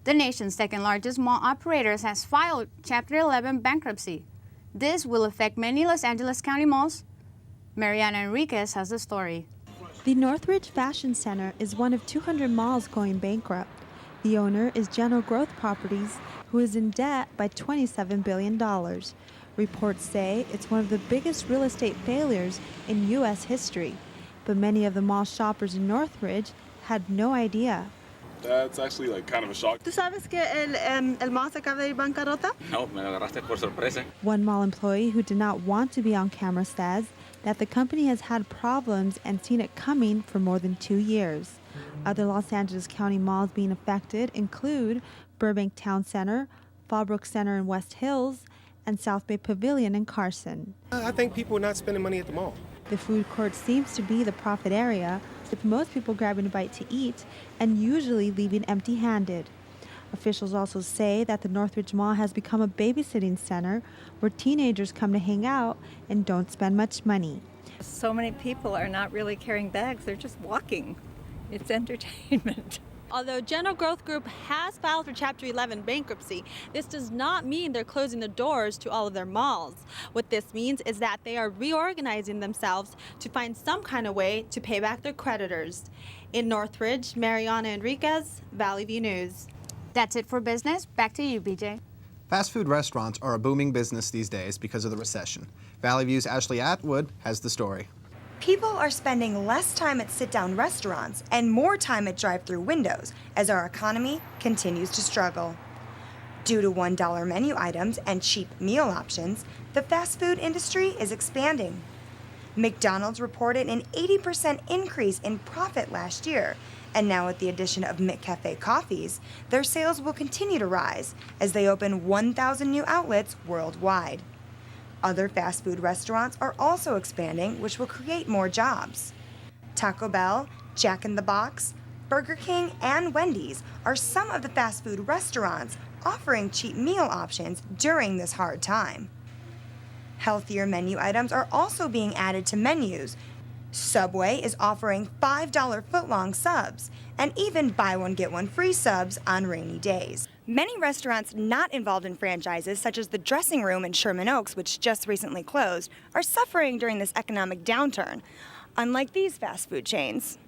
The nation's second-largest mall operator has filed Chapter 11 bankruptcy. This will affect many Los Angeles County malls. Mariana Enriquez has the story. The Northridge Fashion Center is one of 200 malls going bankrupt. The owner is General Growth Properties, who is in debt by $27 billion. Reports say it's one of the biggest real estate failures in U.S. history. But many of the mall shoppers in Northridge had no idea. That's actually kind of a shock. ¿Tú sabes que el mall se acaba de ir bancarrota? No, me agarraste por sorpresa. One mall employee who did not want to be on camera says that the company has had problems and seen it coming for more than 2 years. Other Los Angeles County malls being affected include Burbank Town Center, Fallbrook Center in West Hills, and South Bay Pavilion in Carson. I think people are not spending money at the mall. The food court seems to be the profit area, with most people grabbing a bite to eat and usually leaving empty-handed. Officials also say that the Northridge Mall has become a babysitting center where teenagers come to hang out and don't spend much money. So many people are not really carrying bags, they're just walking. It's entertainment. Although General Growth Group has filed for Chapter 11 bankruptcy, this does not mean they're closing the doors to all of their malls. What this means is that they are reorganizing themselves to find some kind of way to pay back their creditors. In Northridge, Mariana Enriquez, Valley View News. That's it for business. Back to you, BJ. Fast food restaurants are a booming business these days because of the recession. Valley View's Ashley Atwood has the story. People are spending less time at sit-down restaurants and more time at drive-through windows as our economy continues to struggle. Due to $1 menu items and cheap meal options, the fast food industry is expanding. McDonald's reported an 80% increase in profit last year, and now with the addition of McCafe coffees, their sales will continue to rise as they open 1,000 new outlets worldwide. Other fast food restaurants are also expanding, which will create more jobs. Taco Bell, Jack in the Box, Burger King, and Wendy's are some of the fast food restaurants offering cheap meal options during this hard time. Healthier menu items are also being added to menus. Subway is offering $5 footlong subs and even buy one get one free subs on rainy days. Many restaurants not involved in franchises, such as the Dressing Room in Sherman Oaks, which just recently closed, are suffering during this economic downturn, unlike these fast food chains.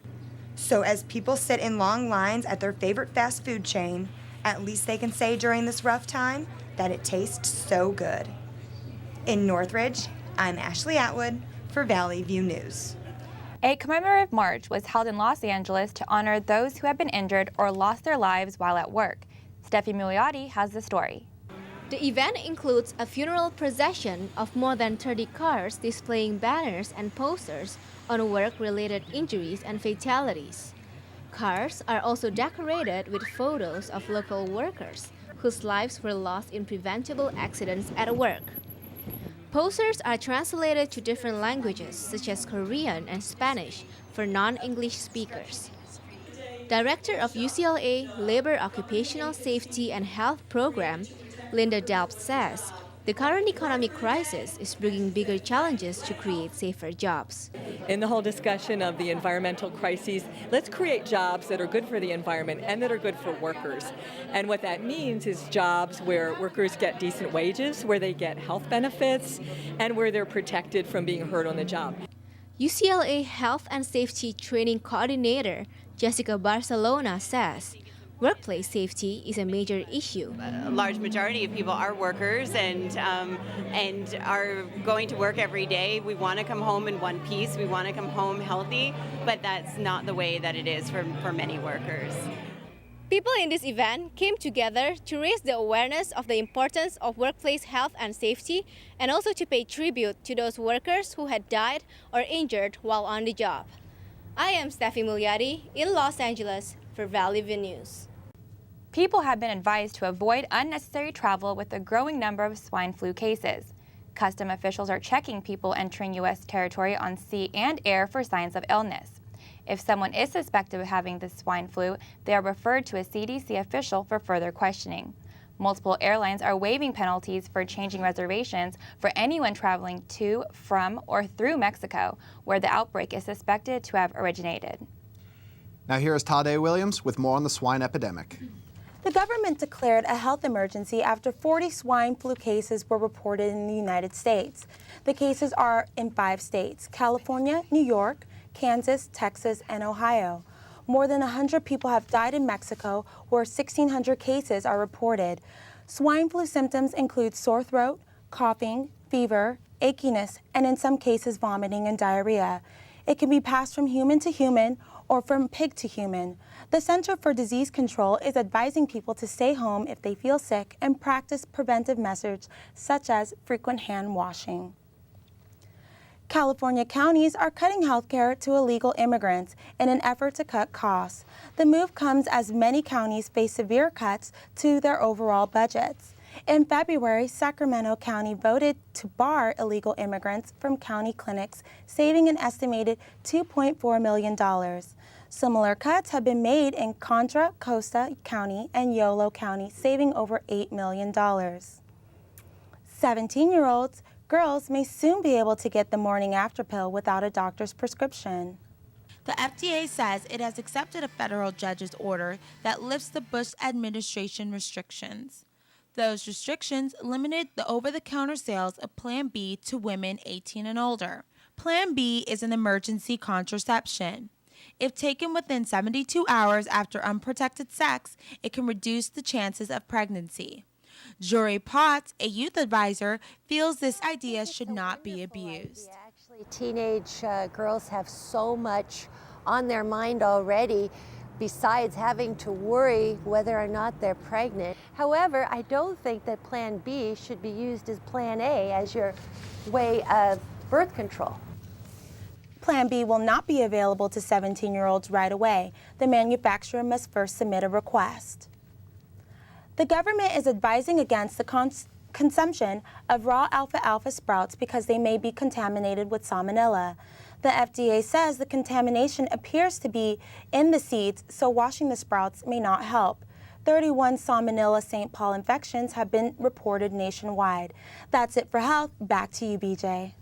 So as people sit in long lines at their favorite fast food chain, at least they can say during this rough time that it tastes so good. In Northridge, I'm Ashley Atwood for Valley View News. A commemorative march was held in Los Angeles to honor those who have been injured or lost their lives while at work. Steffi Milioti has the story. The event includes a funeral procession of more than 30 cars displaying banners and posters on work-related injuries and fatalities. Cars are also decorated with photos of local workers whose lives were lost in preventable accidents at work. Posters are translated to different languages such as Korean and Spanish for non-English speakers. Director of UCLA Labor Occupational Safety and Health Program, Linda Delp says, the current economic crisis is bringing bigger challenges to create safer jobs. In the whole discussion of the environmental crises, let's create jobs that are good for the environment and that are good for workers. And what that means is jobs where workers get decent wages, where they get health benefits, and where they're protected from being hurt on the job. UCLA Health and Safety Training Coordinator Jessica Barcelona says, workplace safety is a major issue. A large majority of people are workers and are going to work every day. We want to come home in one piece. We want to come home healthy, but that's not the way that it is for many workers. People in this event came together to raise the awareness of the importance of workplace health and safety and also to pay tribute to those workers who had died or injured while on the job. I am Steffi Milioti in Los Angeles for Valley View News. People have been advised to avoid unnecessary travel with a growing number of swine flu cases. Custom officials are checking people entering U.S. territory on sea and air for signs of illness. If someone is suspected of having the swine flu, they are referred to a CDC official for further questioning. Multiple airlines are waiving penalties for changing reservations for anyone traveling to, from, or through Mexico, where the outbreak is suspected to have originated. Now here is Tade Williams with more on the swine epidemic. The government declared a health emergency after 40 swine flu cases were reported in the United States. The cases are in 5 states: California, New York, Kansas, Texas, and Ohio. More than 100 people have died in Mexico, where 1,600 cases are reported. Swine flu symptoms include sore throat, coughing, fever, achiness, and in some cases vomiting and diarrhea. It can be passed from human to human or from pig to human. The Center for Disease Control is advising people to stay home if they feel sick and practice preventive measures such as frequent hand washing. California counties are cutting health care to illegal immigrants in an effort to cut costs. The move comes as many counties face severe cuts to their overall budgets. In February, Sacramento County voted to bar illegal immigrants from county clinics, saving an estimated $2.4 million. Similar cuts have been made in Contra Costa County and Yolo County, saving over $8 million. 17-year-olds girls may soon be able to get the morning after pill without a doctor's prescription. The FDA says it has accepted a federal judge's order that lifts the Bush administration restrictions. Those restrictions limited the over-the-counter sales of Plan B to women 18 and older. Plan B is an emergency contraception. If taken within 72 hours after unprotected sex, it can reduce the chances of pregnancy. Jory Potts, a youth advisor, feels this idea should not be abused. Actually, teenage girls have so much on their mind already, besides having to worry whether or not they're pregnant. However, I don't think that Plan B should be used as Plan A as your way of birth control. Plan B will not be available to 17-year-olds right away. The manufacturer must first submit a request. The government is advising against the consumption of raw alfalfa sprouts because they may be contaminated with salmonella. The FDA says the contamination appears to be in the seeds, so washing the sprouts may not help. 31 Salmonella St. Paul infections have been reported nationwide. That's it for health. Back to you, BJ.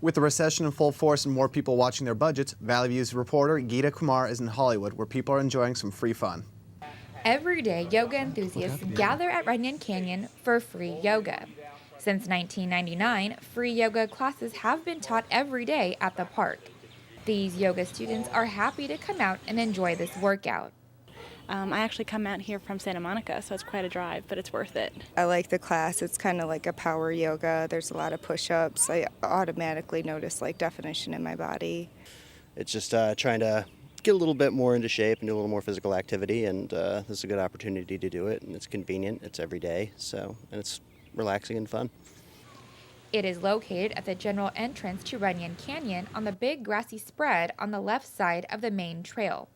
With the recession in full force and more people watching their budgets, Valley View's reporter Geeta Kumar is in Hollywood, where people are enjoying some free fun. Every day, yoga enthusiasts gather at Runyon Canyon for free yoga. Since 1999, free yoga classes have been taught every day at the park. These yoga students are happy to come out and enjoy this workout. I actually come out here from Santa Monica, so it's quite a drive, but it's worth it. I like the class. It's kind of like a power yoga. There's a lot of push-ups. I automatically notice like definition in my body. It's just trying to get a little bit more into shape and do a little more physical activity, and this is a good opportunity to do it, and it's convenient. It's every day, and it's relaxing and fun. It is located at the general entrance to Runyon Canyon on the big grassy spread on the left side of the main trail.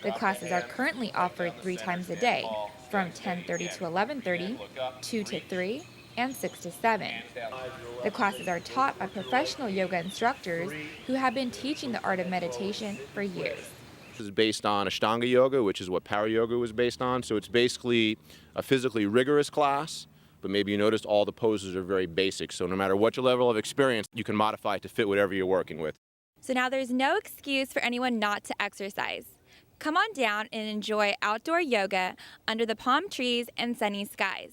The classes are currently offered 3 times a day, from 10:30 to 11:30, 2 to 3, and 6 to 7. The classes are taught by professional yoga instructors who have been teaching the art of meditation for years. This is based on Ashtanga yoga, which is what power yoga was based on. So it's basically a physically rigorous class, but maybe you noticed all the poses are very basic. So no matter what your level of experience, you can modify it to fit whatever you're working with. So now there's no excuse for anyone not to exercise. Come on down and enjoy outdoor yoga under the palm trees and sunny skies.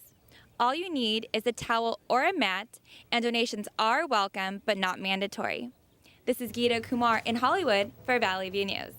All you need is a towel or a mat, and donations are welcome but not mandatory. This is Geeta Kumar in Hollywood for Valley View News.